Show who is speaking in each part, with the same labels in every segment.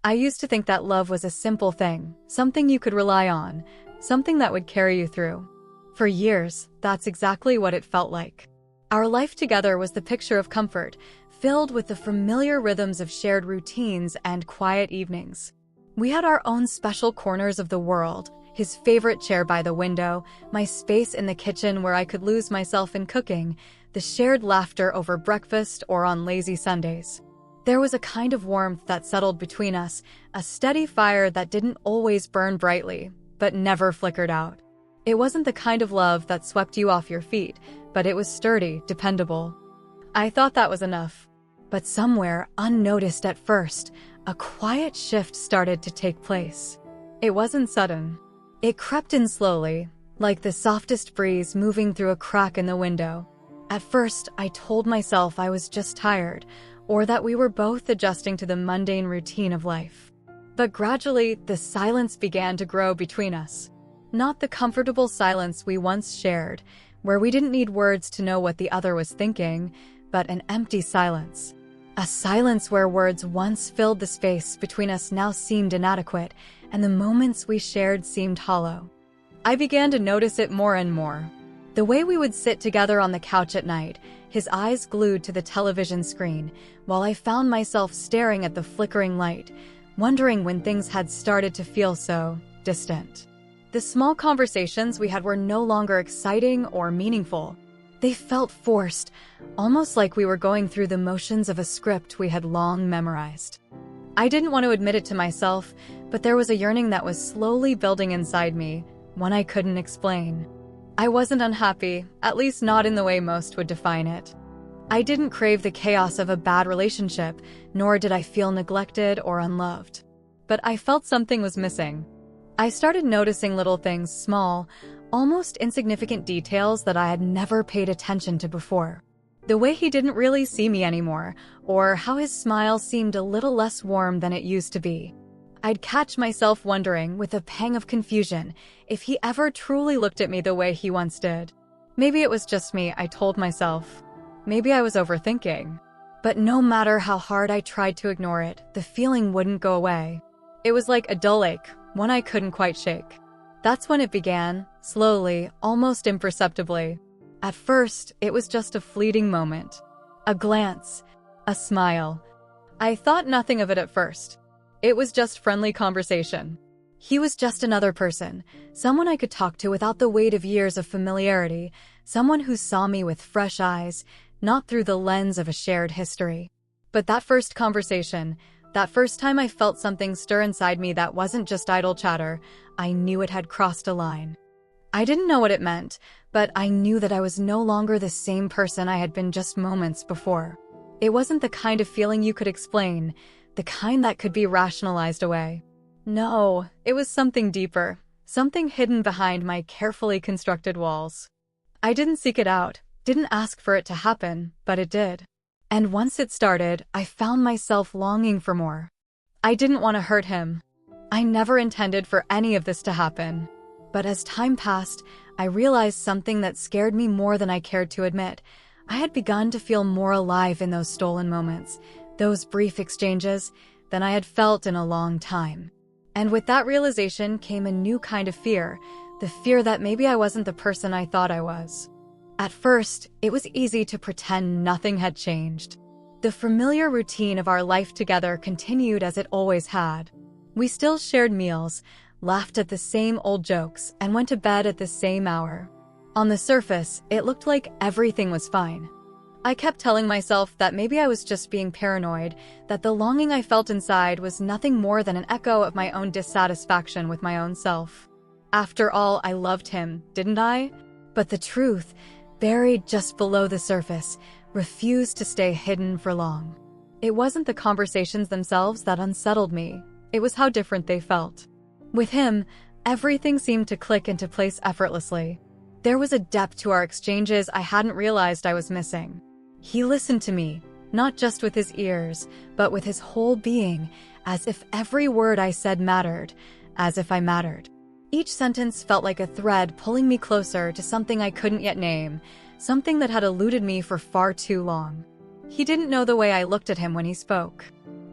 Speaker 1: I used to think that love was a simple thing, something you could rely on, something that would carry you through. For years, that's exactly what it felt like. Our life together was the picture of comfort, filled with the familiar rhythms of shared routines and quiet evenings. We had our own special corners of the world, his favorite chair by the window, my space in the kitchen where I could lose myself in cooking, the shared laughter over breakfast or on lazy Sundays. There was a kind of warmth that settled between us, a steady fire that didn't always burn brightly, but never flickered out. It wasn't the kind of love that swept you off your feet, but it was sturdy, dependable. I thought that was enough. But somewhere, unnoticed at first, a quiet shift started to take place. It wasn't sudden. It crept in slowly, like the softest breeze moving through a crack in the window. At first, I told myself I was just tired, or that we were both adjusting to the mundane routine of life. But gradually, the silence began to grow between us. Not the comfortable silence we once shared, where we didn't need words to know what the other was thinking, but an empty silence. A silence where words once filled the space between us now seemed inadequate, and the moments we shared seemed hollow. I began to notice it more and more. The way we would sit together on the couch at night, his eyes glued to the television screen, while I found myself staring at the flickering light, wondering when things had started to feel so distant. The small conversations we had were no longer exciting or meaningful. They felt forced, almost like we were going through the motions of a script we had long memorized. I didn't want to admit it to myself, but there was a yearning that was slowly building inside me, one I couldn't explain. I wasn't unhappy, at least not in the way most would define it. I didn't crave the chaos of a bad relationship, nor did I feel neglected or unloved. But I felt something was missing. I started noticing little things, small, almost insignificant details that I had never paid attention to before. The way he didn't really see me anymore, or how his smile seemed a little less warm than it used to be. I'd catch myself wondering, with a pang of confusion, if he ever truly looked at me the way he once did. Maybe it was just me, I told myself. Maybe I was overthinking. But no matter how hard I tried to ignore it, the feeling wouldn't go away. It was like a dull ache, one I couldn't quite shake. That's when it began, slowly, almost imperceptibly. At first, it was just a fleeting moment. A glance, a smile. I thought nothing of it at first. It was just friendly conversation. He was just another person, someone I could talk to without the weight of years of familiarity, someone who saw me with fresh eyes, not through the lens of a shared history. But that first conversation, that first time I felt something stir inside me that wasn't just idle chatter, I knew it had crossed a line. I didn't know what it meant, but I knew that I was no longer the same person I had been just moments before. It wasn't the kind of feeling you could explain, the kind that could be rationalized away. No, it was something deeper, something hidden behind my carefully constructed walls. I didn't seek it out, didn't ask for it to happen, but it did. And once it started, I found myself longing for more. I didn't want to hurt him. I never intended for any of this to happen. But as time passed, I realized something that scared me more than I cared to admit. I had begun to feel more alive in those stolen moments, those brief exchanges, than I had felt in a long time. And with that realization came a new kind of fear, the fear that maybe I wasn't the person I thought I was. At first, it was easy to pretend nothing had changed. The familiar routine of our life together continued as it always had. We still shared meals, laughed at the same old jokes, and went to bed at the same hour. On the surface, it looked like everything was fine. I kept telling myself that maybe I was just being paranoid, that the longing I felt inside was nothing more than an echo of my own dissatisfaction with my own self. After all, I loved him, didn't I? But the truth, buried just below the surface, refused to stay hidden for long. It wasn't the conversations themselves that unsettled me, it was how different they felt. With him, everything seemed to click into place effortlessly. There was a depth to our exchanges I hadn't realized I was missing. He listened to me, not just with his ears, but with his whole being, as if every word I said mattered, as if I mattered. Each sentence felt like a thread pulling me closer to something I couldn't yet name, something that had eluded me for far too long. He didn't know the way I looked at him when he spoke.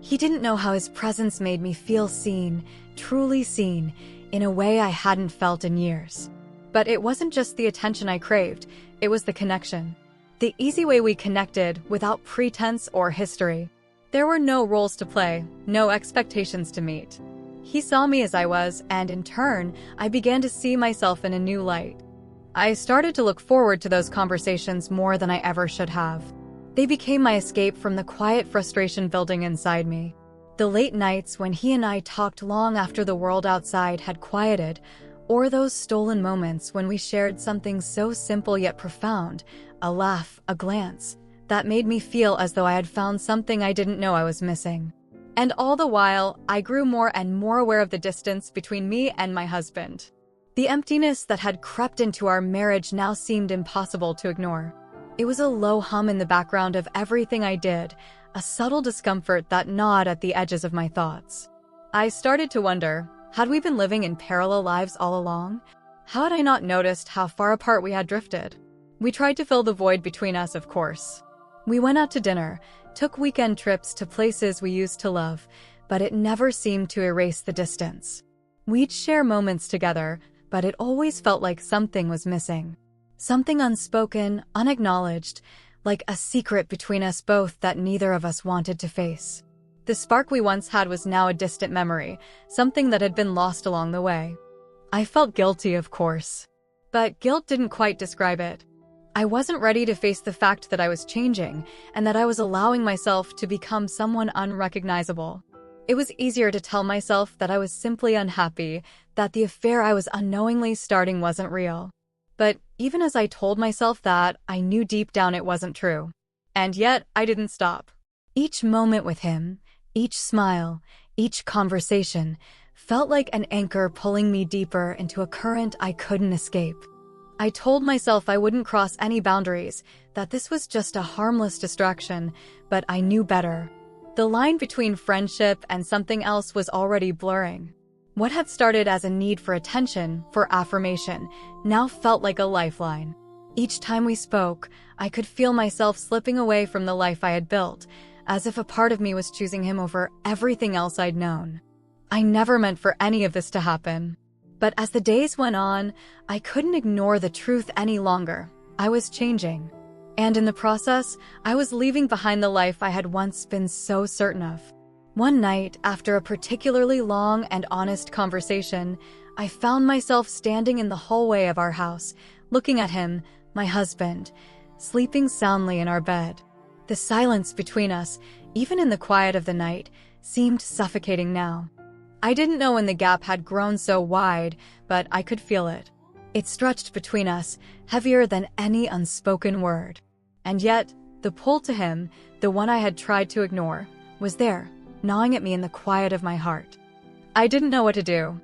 Speaker 1: He didn't know how his presence made me feel seen, truly seen, in a way I hadn't felt in years. But it wasn't just the attention I craved, it was the connection. The easy way we connected without pretense or history. There were no roles to play, no expectations to meet. He saw me as I was, and in turn, I began to see myself in a new light. I started to look forward to those conversations more than I ever should have. They became my escape from the quiet frustration building inside me. The late nights when he and I talked long after the world outside had quieted, or those stolen moments when we shared something so simple yet profound, a laugh, a glance, that made me feel as though I had found something I didn't know I was missing. And all the while, I grew more and more aware of the distance between me and my husband. The emptiness that had crept into our marriage now seemed impossible to ignore. It was a low hum in the background of everything I did, a subtle discomfort that gnawed at the edges of my thoughts. I started to wonder, had we been living in parallel lives all along? How had I not noticed how far apart we had drifted? We tried to fill the void between us, of course. We went out to dinner, took weekend trips to places we used to love, but it never seemed to erase the distance. We'd share moments together, but it always felt like something was missing. Something unspoken, unacknowledged, like a secret between us both that neither of us wanted to face. The spark we once had was now a distant memory, something that had been lost along the way. I felt guilty, of course. But guilt didn't quite describe it. I wasn't ready to face the fact that I was changing, and that I was allowing myself to become someone unrecognizable. It was easier to tell myself that I was simply unhappy, that the affair I was unknowingly starting wasn't real. But even as I told myself that, I knew deep down it wasn't true. And yet, I didn't stop. Each moment with him, each smile, each conversation, felt like an anchor pulling me deeper into a current I couldn't escape. I told myself I wouldn't cross any boundaries, that this was just a harmless distraction, but I knew better. The line between friendship and something else was already blurring. What had started as a need for attention, for affirmation, now felt like a lifeline. Each time we spoke, I could feel myself slipping away from the life I had built, as if a part of me was choosing him over everything else I'd known. I never meant for any of this to happen. But as the days went on, I couldn't ignore the truth any longer. I was changing. And in the process, I was leaving behind the life I had once been so certain of. One night, after a particularly long and honest conversation, I found myself standing in the hallway of our house, looking at him, my husband, sleeping soundly in our bed. The silence between us, even in the quiet of the night, seemed suffocating now. I didn't know when the gap had grown so wide, but I could feel it. It stretched between us, heavier than any unspoken word. And yet, the pull to him, the one I had tried to ignore, was there, gnawing at me in the quiet of my heart. I didn't know what to do.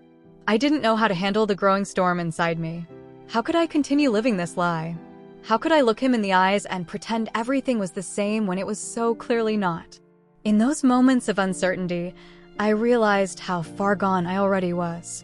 Speaker 1: I didn't know how to handle the growing storm inside me. How could I continue living this lie? How could I look him in the eyes and pretend everything was the same when it was so clearly not? In those moments of uncertainty, I realized how far gone I already was.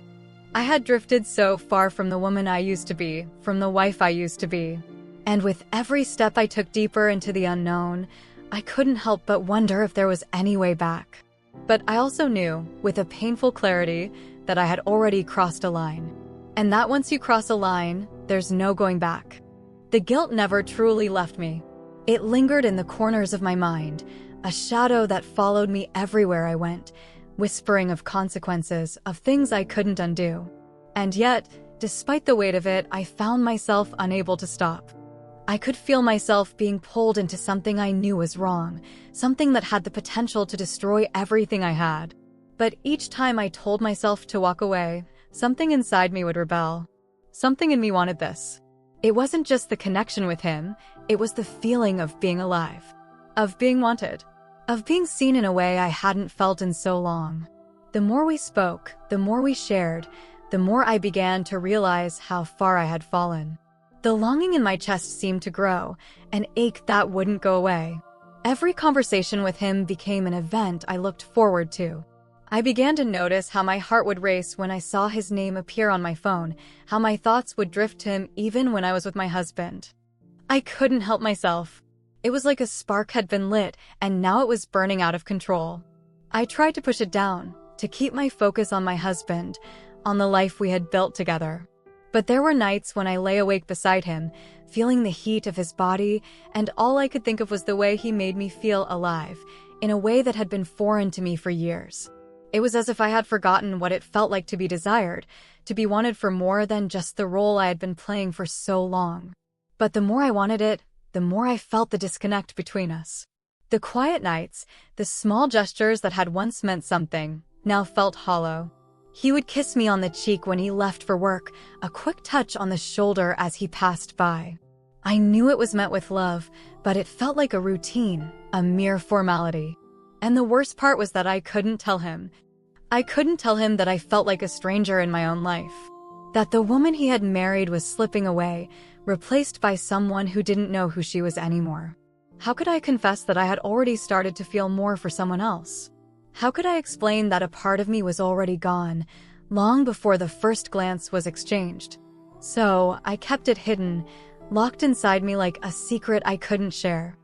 Speaker 1: I had drifted so far from the woman I used to be, from the wife I used to be. And with every step I took deeper into the unknown, I couldn't help but wonder if there was any way back. But I also knew, with a painful clarity, that I had already crossed a line. And that once you cross a line, there's no going back. The guilt never truly left me. It lingered in the corners of my mind, a shadow that followed me everywhere I went, whispering of consequences, of things I couldn't undo. And yet, despite the weight of it, I found myself unable to stop. I could feel myself being pulled into something I knew was wrong, something that had the potential to destroy everything I had. But each time I told myself to walk away, something inside me would rebel. Something in me wanted this. It wasn't just the connection with him, it was the feeling of being alive, of being wanted, of being seen in a way I hadn't felt in so long. The more we spoke, the more we shared, the more I began to realize how far I had fallen. The longing in my chest seemed to grow, an ache that wouldn't go away. Every conversation with him became an event I looked forward to. I began to notice how my heart would race when I saw his name appear on my phone, how my thoughts would drift to him even when I was with my husband. I couldn't help myself. It was like a spark had been lit, and now it was burning out of control. I tried to push it down, to keep my focus on my husband, on the life we had built together. But there were nights when I lay awake beside him, feeling the heat of his body, and all I could think of was the way he made me feel alive, in a way that had been foreign to me for years. It was as if I had forgotten what it felt like to be desired, to be wanted for more than just the role I had been playing for so long. But the more I wanted it, the more I felt the disconnect between us. The quiet nights, the small gestures that had once meant something, now felt hollow. He would kiss me on the cheek when he left for work, a quick touch on the shoulder as he passed by. I knew it was met with love, but it felt like a routine, a mere formality. And the worst part was that I couldn't tell him. I couldn't tell him that I felt like a stranger in my own life. That the woman he had married was slipping away, replaced by someone who didn't know who she was anymore. How could I confess that I had already started to feel more for someone else? How could I explain that a part of me was already gone, long before the first glance was exchanged? So I kept it hidden, locked inside me like a secret I couldn't share.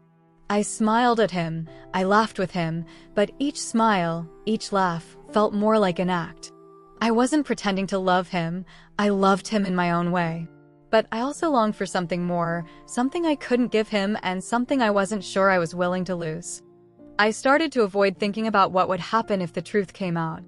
Speaker 1: I smiled at him, I laughed with him, but each smile, each laugh, felt more like an act. I wasn't pretending to love him, I loved him in my own way. But I also longed for something more, something I couldn't give him and something I wasn't sure I was willing to lose. I started to avoid thinking about what would happen if the truth came out.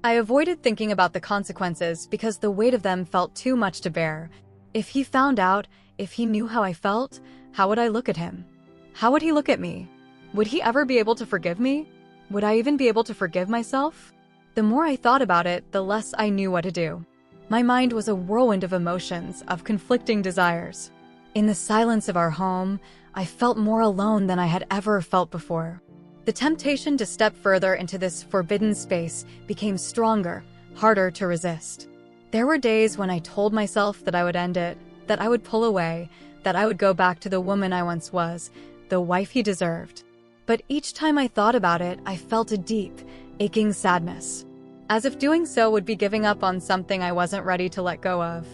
Speaker 1: I avoided thinking about the consequences because the weight of them felt too much to bear. If he found out, if he knew how I felt, how would I look at him? How would he look at me? Would he ever be able to forgive me? Would I even be able to forgive myself? The more I thought about it, the less I knew what to do. My mind was a whirlwind of emotions, of conflicting desires. In the silence of our home, I felt more alone than I had ever felt before. The temptation to step further into this forbidden space became stronger, harder to resist. There were days when I told myself that I would end it, that I would pull away, that I would go back to the woman I once was, the wife he deserved. But each time I thought about it, I felt a deep, aching sadness. As if doing so would be giving up on something I wasn't ready to let go of.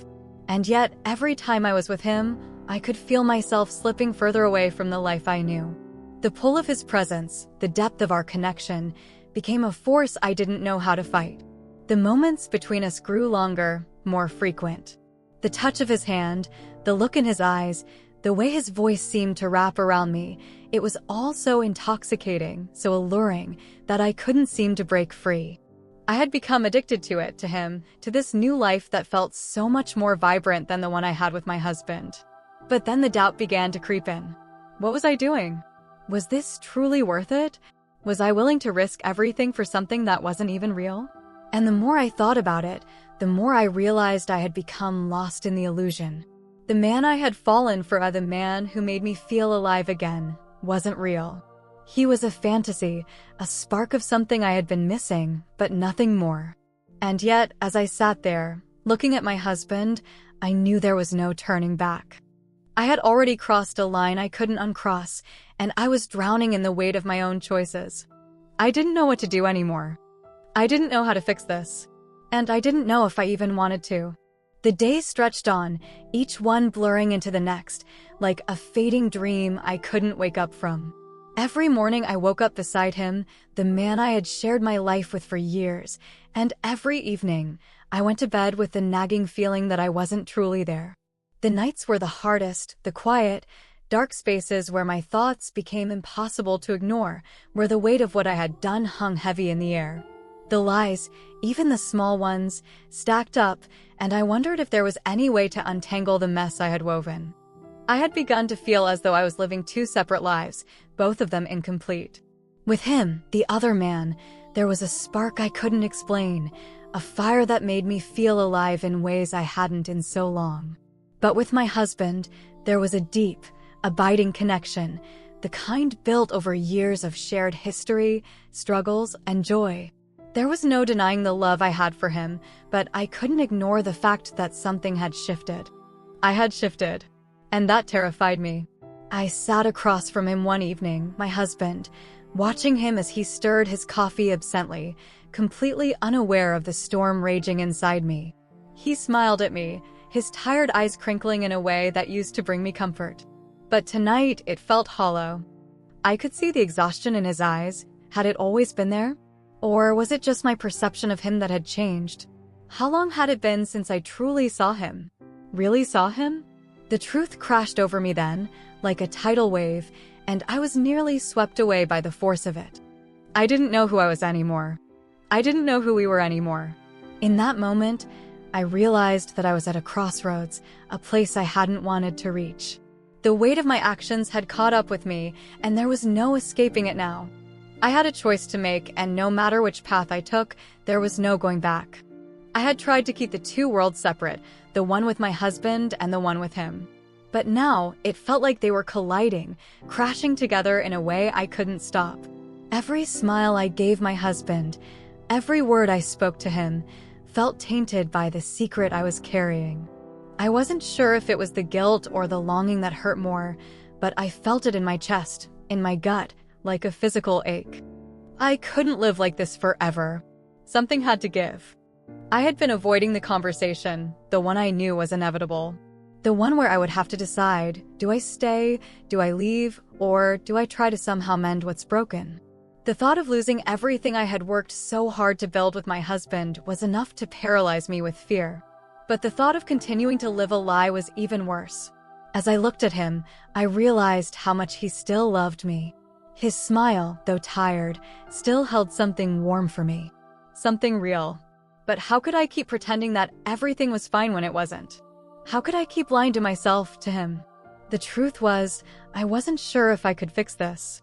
Speaker 1: And yet, every time I was with him, I could feel myself slipping further away from the life I knew. The pull of his presence, the depth of our connection, became a force I didn't know how to fight. The moments between us grew longer, more frequent. The touch of his hand, the look in his eyes, the way his voice seemed to wrap around me, it was all so intoxicating, so alluring, that I couldn't seem to break free. I had become addicted to it, to him, to this new life that felt so much more vibrant than the one I had with my husband. But then the doubt began to creep in. What was I doing? Was this truly worth it? Was I willing to risk everything for something that wasn't even real? And the more I thought about it, the more I realized I had become lost in the illusion. The man I had fallen for, the man who made me feel alive again, wasn't real. He was a fantasy, a spark of something I had been missing, but nothing more. And yet, as I sat there, looking at my husband, I knew there was no turning back. I had already crossed a line I couldn't uncross, and I was drowning in the weight of my own choices. I didn't know what to do anymore. I didn't know how to fix this. And I didn't know if I even wanted to. The days stretched on, each one blurring into the next, like a fading dream I couldn't wake up from. Every morning I woke up beside him, the man I had shared my life with for years, and every evening I went to bed with the nagging feeling that I wasn't truly there. The nights were the hardest, the quiet, dark spaces where my thoughts became impossible to ignore, where the weight of what I had done hung heavy in the air. The lies, even the small ones, stacked up, and I wondered if there was any way to untangle the mess I had woven. I had begun to feel as though I was living two separate lives, both of them incomplete. With him, the other man, there was a spark I couldn't explain, a fire that made me feel alive in ways I hadn't in so long. But with my husband, there was a deep, abiding connection, the kind built over years of shared history, struggles, and joy. There was no denying the love I had for him, but I couldn't ignore the fact that something had shifted. I had shifted, and that terrified me. I sat across from him one evening, my husband, watching him as he stirred his coffee absently, completely unaware of the storm raging inside me. He smiled at me, his tired eyes crinkling in a way that used to bring me comfort. But tonight, it felt hollow. I could see the exhaustion in his eyes. Had it always been there? Or was it just my perception of him that had changed? How long had it been since I truly saw him? Really saw him? The truth crashed over me then, like a tidal wave, and I was nearly swept away by the force of it. I didn't know who I was anymore. I didn't know who we were anymore. In that moment, I realized that I was at a crossroads, a place I hadn't wanted to reach. The weight of my actions had caught up with me, and there was no escaping it now. I had a choice to make, and no matter which path I took, there was no going back. I had tried to keep the two worlds separate, the one with my husband and the one with him. But now, it felt like they were colliding, crashing together in a way I couldn't stop. Every smile I gave my husband, every word I spoke to him, felt tainted by the secret I was carrying. I wasn't sure if it was the guilt or the longing that hurt more, but I felt it in my chest, in my gut, like a physical ache. I couldn't live like this forever. Something had to give. I had been avoiding the conversation, the one I knew was inevitable. The one where I would have to decide, do I stay, do I leave, or do I try to somehow mend what's broken? The thought of losing everything I had worked so hard to build with my husband was enough to paralyze me with fear. But the thought of continuing to live a lie was even worse. As I looked at him, I realized how much he still loved me. His smile, though tired, still held something warm for me. Something real. But how could I keep pretending that everything was fine when it wasn't? How could I keep lying to myself, to him? The truth was, I wasn't sure if I could fix this.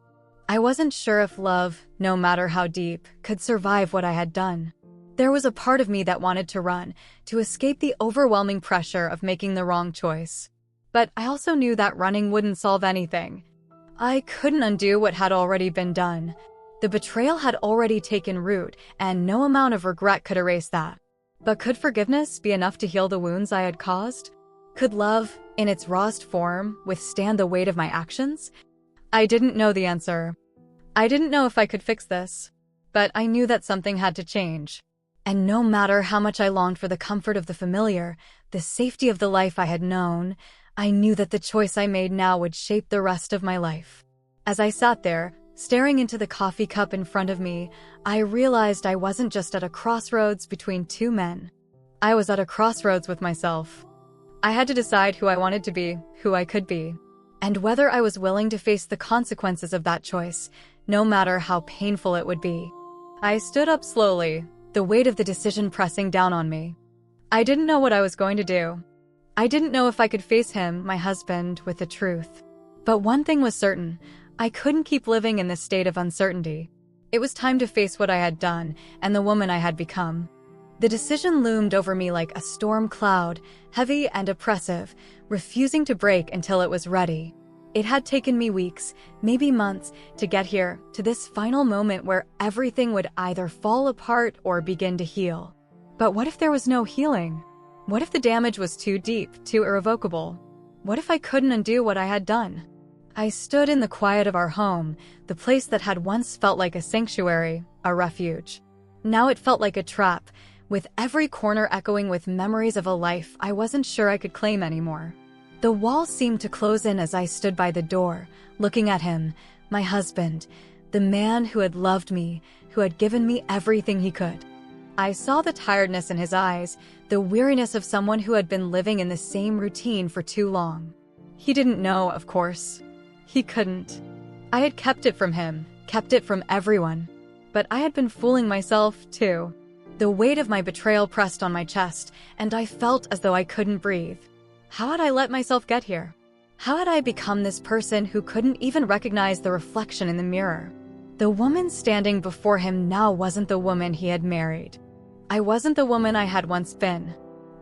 Speaker 1: I wasn't sure if love, no matter how deep, could survive what I had done. There was a part of me that wanted to run, to escape the overwhelming pressure of making the wrong choice. But I also knew that running wouldn't solve anything. I couldn't undo what had already been done. The betrayal had already taken root, and no amount of regret could erase that. But could forgiveness be enough to heal the wounds I had caused? Could love, in its rawest form, withstand the weight of my actions? I didn't know the answer. I didn't know if I could fix this. But I knew that something had to change. And no matter how much I longed for the comfort of the familiar, the safety of the life I had known, I knew that the choice I made now would shape the rest of my life. As I sat there, staring into the coffee cup in front of me, I realized I wasn't just at a crossroads between two men. I was at a crossroads with myself. I had to decide who I wanted to be, who I could be, and whether I was willing to face the consequences of that choice, no matter how painful it would be. I stood up slowly, the weight of the decision pressing down on me. I didn't know what I was going to do. I didn't know if I could face him, my husband, with the truth. But one thing was certain. I couldn't keep living in this state of uncertainty. It was time to face what I had done and the woman I had become. The decision loomed over me like a storm cloud, heavy and oppressive, refusing to break until it was ready. It had taken me weeks, maybe months, to get here, to this final moment where everything would either fall apart or begin to heal. But what if there was no healing? What if the damage was too deep, too irrevocable? What if I couldn't undo what I had done? I stood in the quiet of our home, the place that had once felt like a sanctuary, a refuge. Now it felt like a trap, with every corner echoing with memories of a life I wasn't sure I could claim anymore. The walls seemed to close in as I stood by the door, looking at him, my husband, the man who had loved me, who had given me everything he could. I saw the tiredness in his eyes, the weariness of someone who had been living in the same routine for too long. He didn't know, of course. He couldn't. I had kept it from him, kept it from everyone. But I had been fooling myself, too. The weight of my betrayal pressed on my chest, and I felt as though I couldn't breathe. How had I let myself get here? How had I become this person who couldn't even recognize the reflection in the mirror? The woman standing before him now wasn't the woman he had married. I wasn't the woman I had once been.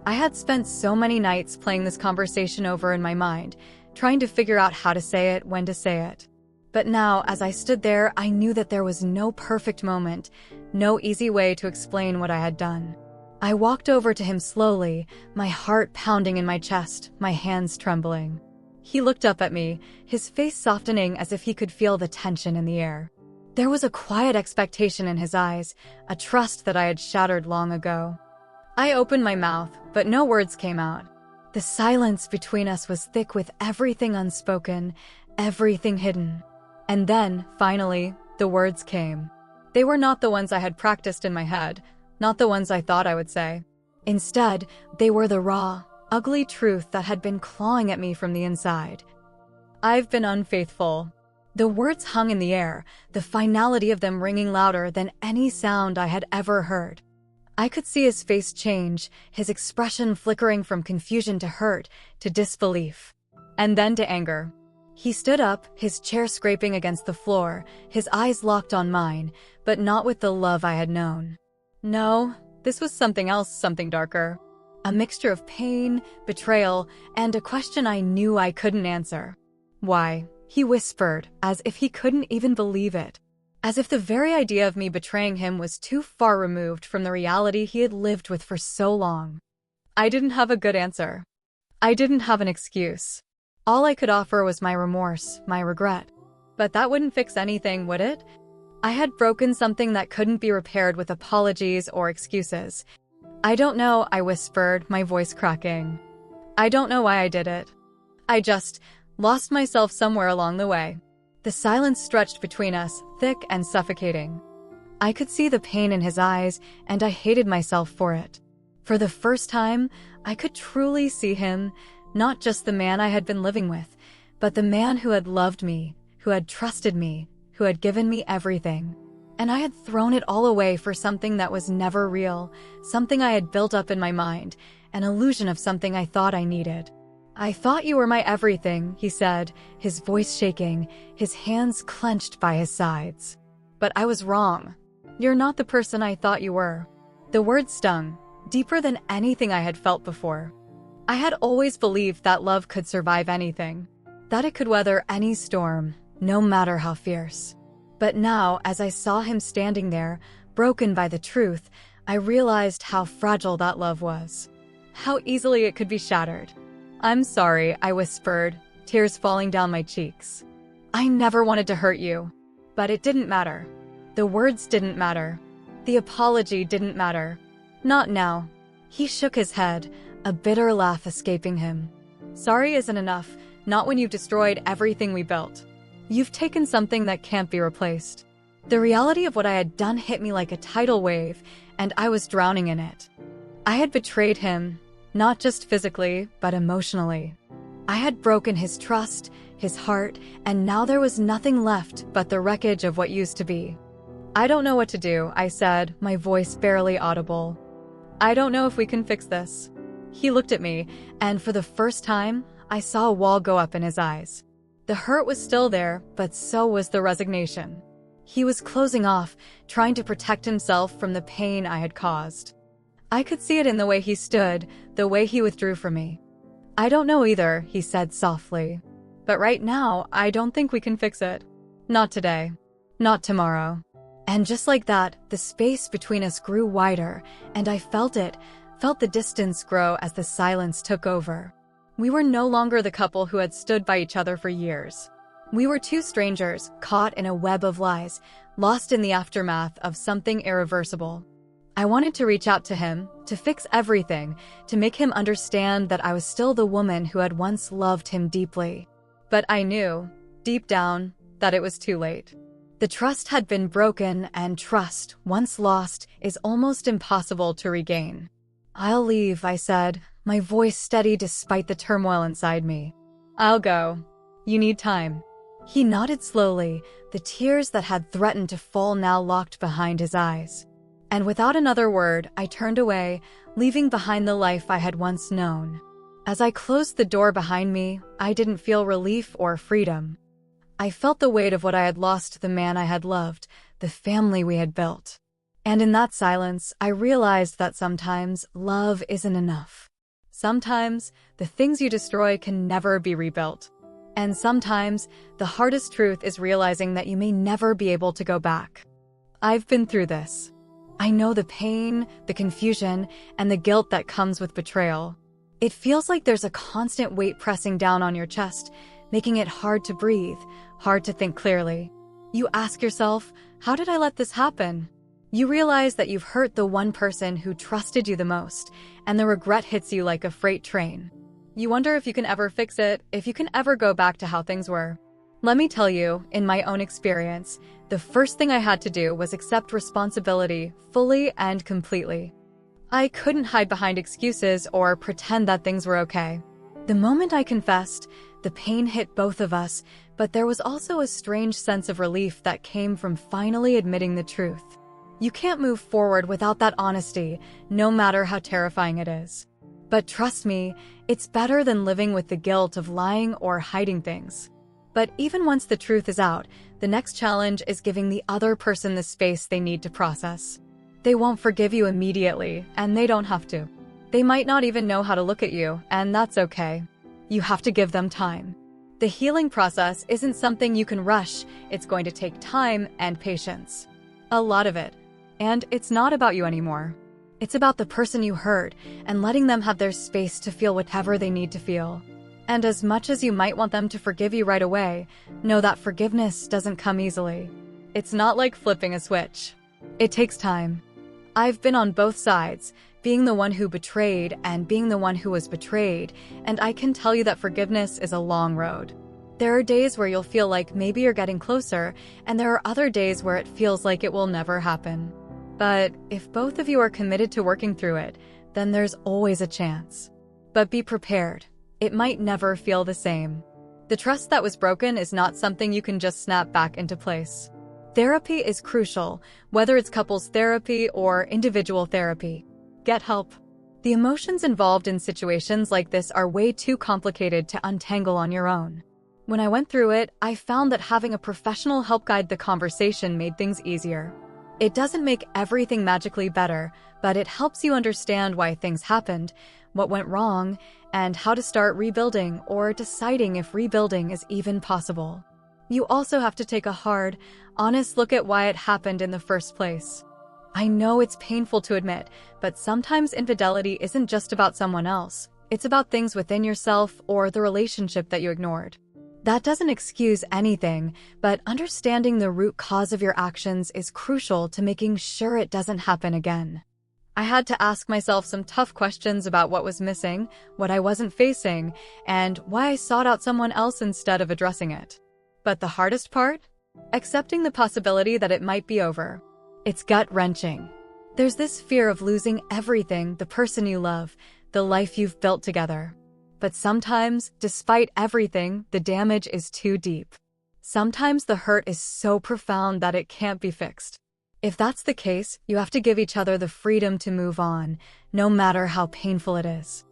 Speaker 1: I had spent so many nights playing this conversation over in my mind, trying to figure out how to say it, when to say it. But now, as I stood there, I knew that there was no perfect moment, no easy way to explain what I had done. I walked over to him slowly, my heart pounding in my chest, my hands trembling. He looked up at me, his face softening as if he could feel the tension in the air. There was a quiet expectation in his eyes, a trust that I had shattered long ago. I opened my mouth, but no words came out. The silence between us was thick with everything unspoken, everything hidden. And then, finally, the words came. They were not the ones I had practiced in my head, not the ones I thought I would say. Instead, they were the raw, ugly truth that had been clawing at me from the inside. I've been unfaithful. The words hung in the air, the finality of them ringing louder than any sound I had ever heard. I could see his face change, his expression flickering from confusion to hurt, to disbelief, and then to anger. He stood up, his chair scraping against the floor, his eyes locked on mine, but not with the love I had known. No, this was something else, something darker. A mixture of pain, betrayal, and a question I knew I couldn't answer. Why? He whispered, as if he couldn't even believe it. As if the very idea of me betraying him was too far removed from the reality he had lived with for so long. I didn't have a good answer. I didn't have an excuse. All I could offer was my remorse, my regret. But that wouldn't fix anything, would it? I had broken something that couldn't be repaired with apologies or excuses. I don't know, I whispered, my voice cracking. I don't know why I did it. I just lost myself somewhere along the way. The silence stretched between us, thick and suffocating. I could see the pain in his eyes, and I hated myself for it. For the first time, I could truly see him, not just the man I had been living with, but the man who had loved me, who had trusted me, who had given me everything. And I had thrown it all away for something that was never real, something I had built up in my mind, an illusion of something I thought I needed. I thought you were my everything, he said, his voice shaking, his hands clenched by his sides. But I was wrong. You're not the person I thought you were. The words stung, deeper than anything I had felt before. I had always believed that love could survive anything, that it could weather any storm, no matter how fierce. But now, as I saw him standing there, broken by the truth, I realized how fragile that love was. How easily it could be shattered. I'm sorry, I whispered, tears falling down my cheeks. I never wanted to hurt you. But it didn't matter. The words didn't matter. The apology didn't matter. Not now. He shook his head, a bitter laugh escaping him. Sorry isn't enough, not when you've destroyed everything we built. You've taken something that can't be replaced. The reality of what I had done hit me like a tidal wave, and I was drowning in it. I had betrayed him. Not just physically, but emotionally. I had broken his trust, his heart, and now there was nothing left but the wreckage of what used to be. I don't know what to do, I said, my voice barely audible. I don't know if we can fix this. He looked at me, and for the first time, I saw a wall go up in his eyes. The hurt was still there, but so was the resignation. He was closing off, trying to protect himself from the pain I had caused. I could see it in the way he stood, the way he withdrew from me. I don't know either, he said softly. But right now, I don't think we can fix it. Not today. Not tomorrow. And just like that, the space between us grew wider, and I felt it, felt the distance grow as the silence took over. We were no longer the couple who had stood by each other for years. We were two strangers, caught in a web of lies, lost in the aftermath of something irreversible. I wanted to reach out to him, to fix everything, to make him understand that I was still the woman who had once loved him deeply. But I knew, deep down, that it was too late. The trust had been broken, and trust, once lost, is almost impossible to regain. I'll leave, I said, my voice steady despite the turmoil inside me. I'll go. You need time. He nodded slowly, the tears that had threatened to fall now locked behind his eyes. And without another word, I turned away, leaving behind the life I had once known. As I closed the door behind me, I didn't feel relief or freedom. I felt the weight of what I had lost, the man I had loved, the family we had built. And in that silence, I realized that sometimes love isn't enough. Sometimes, the things you destroy can never be rebuilt. And sometimes, the hardest truth is realizing that you may never be able to go back. I've been through this. I know the pain, the confusion, and the guilt that comes with betrayal. It feels like there's a constant weight pressing down on your chest, making it hard to breathe, hard to think clearly. You ask yourself, how did I let this happen? You realize that you've hurt the one person who trusted you the most, and the regret hits you like a freight train. You wonder if you can ever fix it, if you can ever go back to how things were. Let me tell you, in my own experience, the first thing I had to do was accept responsibility fully and completely. I couldn't hide behind excuses or pretend that things were okay. The moment I confessed, the pain hit both of us, but there was also a strange sense of relief that came from finally admitting the truth. You can't move forward without that honesty, no matter how terrifying it is. But trust me, it's better than living with the guilt of lying or hiding things. But even once the truth is out, the next challenge is giving the other person the space they need to process. They won't forgive you immediately, and they don't have to. They might not even know how to look at you, and that's okay. You have to give them time. The healing process isn't something you can rush. It's going to take time and patience. A lot of it. And it's not about you anymore. It's about the person you hurt and letting them have their space to feel whatever they need to feel. And as much as you might want them to forgive you right away, know that forgiveness doesn't come easily. It's not like flipping a switch. It takes time. I've been on both sides, being the one who betrayed and being the one who was betrayed, and I can tell you that forgiveness is a long road. There are days where you'll feel like maybe you're getting closer, and there are other days where it feels like it will never happen. But if both of you are committed to working through it, then there's always a chance. But be prepared. It might never feel the same. The trust that was broken is not something you can just snap back into place. Therapy is crucial, whether it's couples therapy or individual therapy. Get help. The emotions involved in situations like this are way too complicated to untangle on your own. When I went through it, I found that having a professional help guide the conversation made things easier. It doesn't make everything magically better, but it helps you understand why things happened, what went wrong, and how to start rebuilding or deciding if rebuilding is even possible. You also have to take a hard, honest look at why it happened in the first place. I know it's painful to admit, but sometimes infidelity isn't just about someone else. It's about things within yourself or the relationship that you ignored. That doesn't excuse anything, but understanding the root cause of your actions is crucial to making sure it doesn't happen again. I had to ask myself some tough questions about what was missing, what I wasn't facing, and why I sought out someone else instead of addressing it. But the hardest part? Accepting the possibility that it might be over. It's gut-wrenching. There's this fear of losing everything, the person you love, the life you've built together. But sometimes, despite everything, the damage is too deep. Sometimes the hurt is so profound that it can't be fixed. If that's the case, you have to give each other the freedom to move on, no matter how painful it is.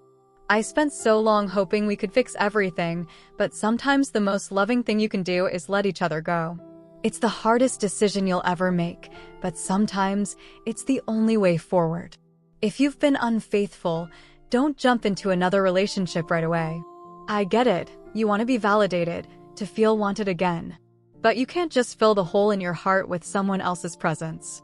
Speaker 1: I spent so long hoping we could fix everything, but sometimes the most loving thing you can do is let each other go. It's the hardest decision you'll ever make, but sometimes it's the only way forward. If you've been unfaithful, don't jump into another relationship right away. I get it, you want to be validated, to feel wanted again. But you can't just fill the hole in your heart with someone else's presence.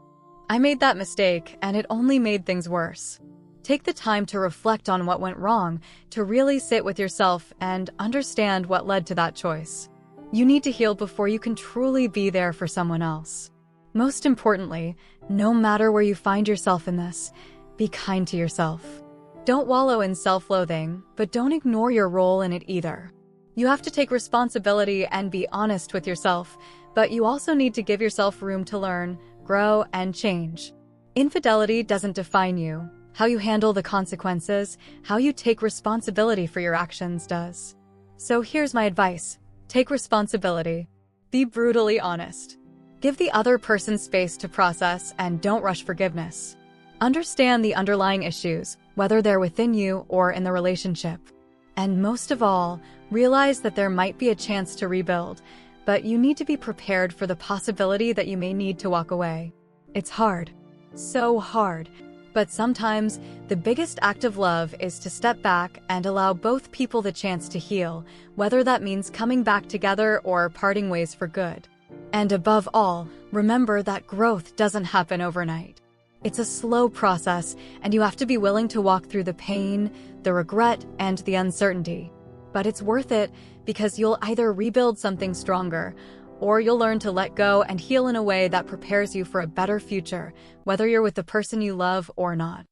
Speaker 1: I made that mistake, and it only made things worse. Take the time to reflect on what went wrong, to really sit with yourself and understand what led to that choice. You need to heal before you can truly be there for someone else. Most importantly, no matter where you find yourself in this, be kind to yourself. Don't wallow in self-loathing, but don't ignore your role in it either. You have to take responsibility and be honest with yourself, but you also need to give yourself room to learn, grow, and change. Infidelity doesn't define you. How you handle the consequences, how you take responsibility for your actions does. So here's my advice. Take responsibility. Be brutally honest. Give the other person space to process and don't rush forgiveness. Understand the underlying issues, whether they're within you or in the relationship. And most of all, realize that there might be a chance to rebuild, but you need to be prepared for the possibility that you may need to walk away. It's hard. So hard. But sometimes, the biggest act of love is to step back and allow both people the chance to heal, whether that means coming back together or parting ways for good. And above all, remember that growth doesn't happen overnight. It's a slow process, and you have to be willing to walk through the pain, the regret, and the uncertainty. But it's worth it because you'll either rebuild something stronger, or you'll learn to let go and heal in a way that prepares you for a better future, whether you're with the person you love or not.